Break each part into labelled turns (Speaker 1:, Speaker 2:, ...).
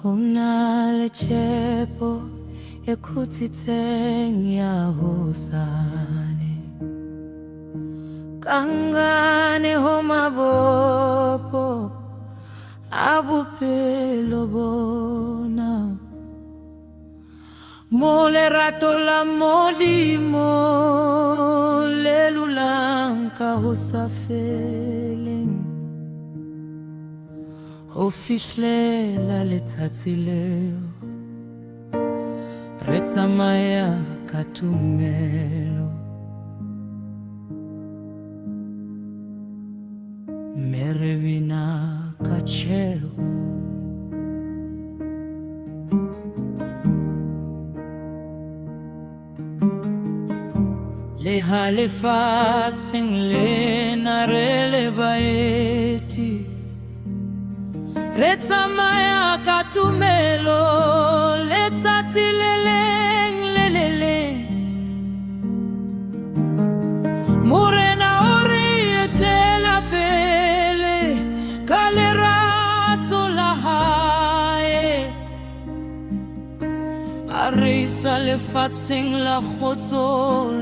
Speaker 1: Hona le chepo ekutsitseng ya hosane kangane ho mabopo a bophelo bona mo lerato la Modimo le lulang ka ho sa feleng ho fihlela letsatsi leo re tsamaya ka tumelo mme re bina ka tjheho. Le ha lefatsheng lena re le baeti re tsamaya ka tumelo letsatsi le leng le le leng Morena o re etela pele ka lerato la hae a re isa lefatsheng la kgotso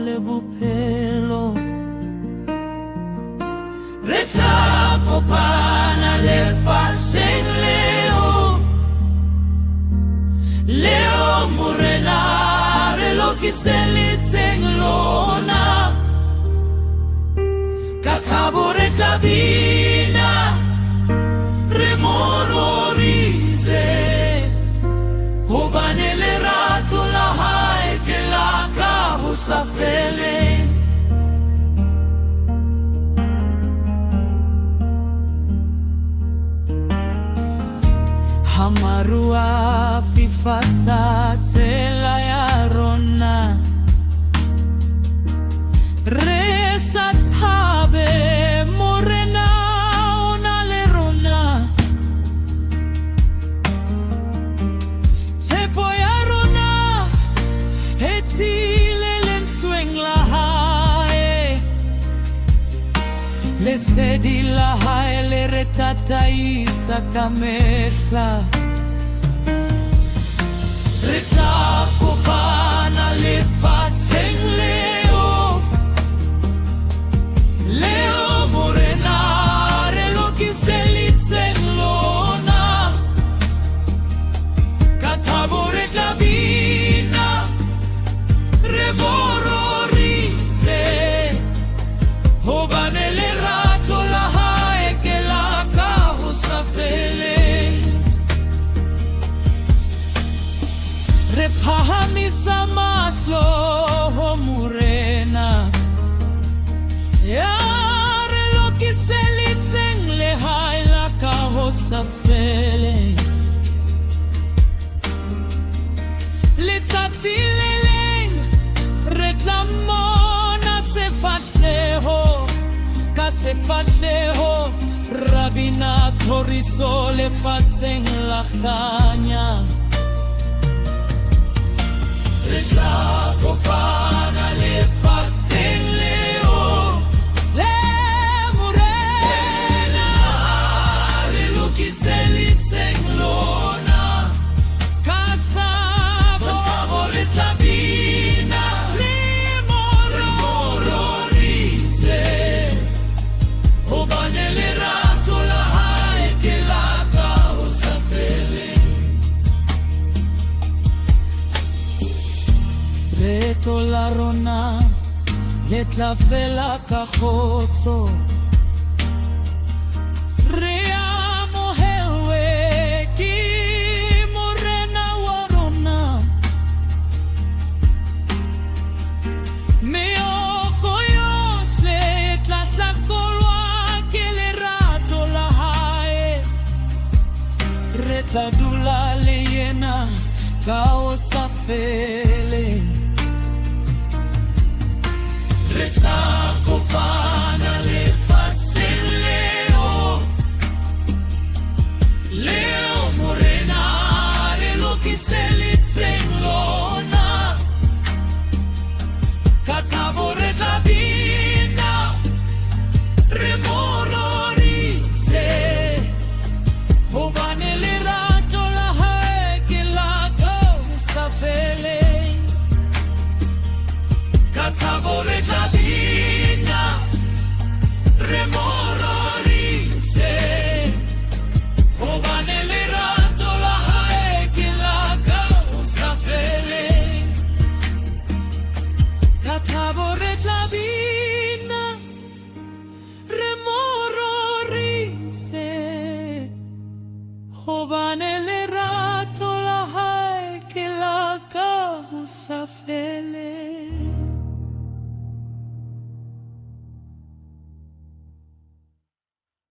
Speaker 1: le bophelo re tla kopana lefatsheng leo Morena re lokiseditseng lona ka thabo re tla bina re mo rorise hobane lerato la hae ke la ka ho sa feleng. Hamarua fifatsa tsela ya rona re sa tshabe Morena o na le rona tshepo ya rona e tiile lentsweng la hae lesedi la hae le re tataisa ka mehla re tla kopana lefatsheng leo Morena re lokiseditseng lona ka thabo re tla bina re mo rorise hobane lerato la hae ke la ka ho sa feleng. Re phahamisa mahlo ho Morena ya re lokiseditseng lehae la ka ho sa feleng letsatsi le leng re tla mmona sefahleho ka sefahleho ra bina thoriso lefatsheng la kganya re tla kopana lefatsheng leo Morena re lokiseditseng lona ka thabo re tla bina re mo rorise hobane lerato la hae ke la ka ho sa feleng. Leeto la rona le tla fela ka kgotso re amohelwe ke Morena wa rona meokgo yohle e tla hlakolwa ke lerato la hae re tla dula le yena ka ho sa feleng re tla kopana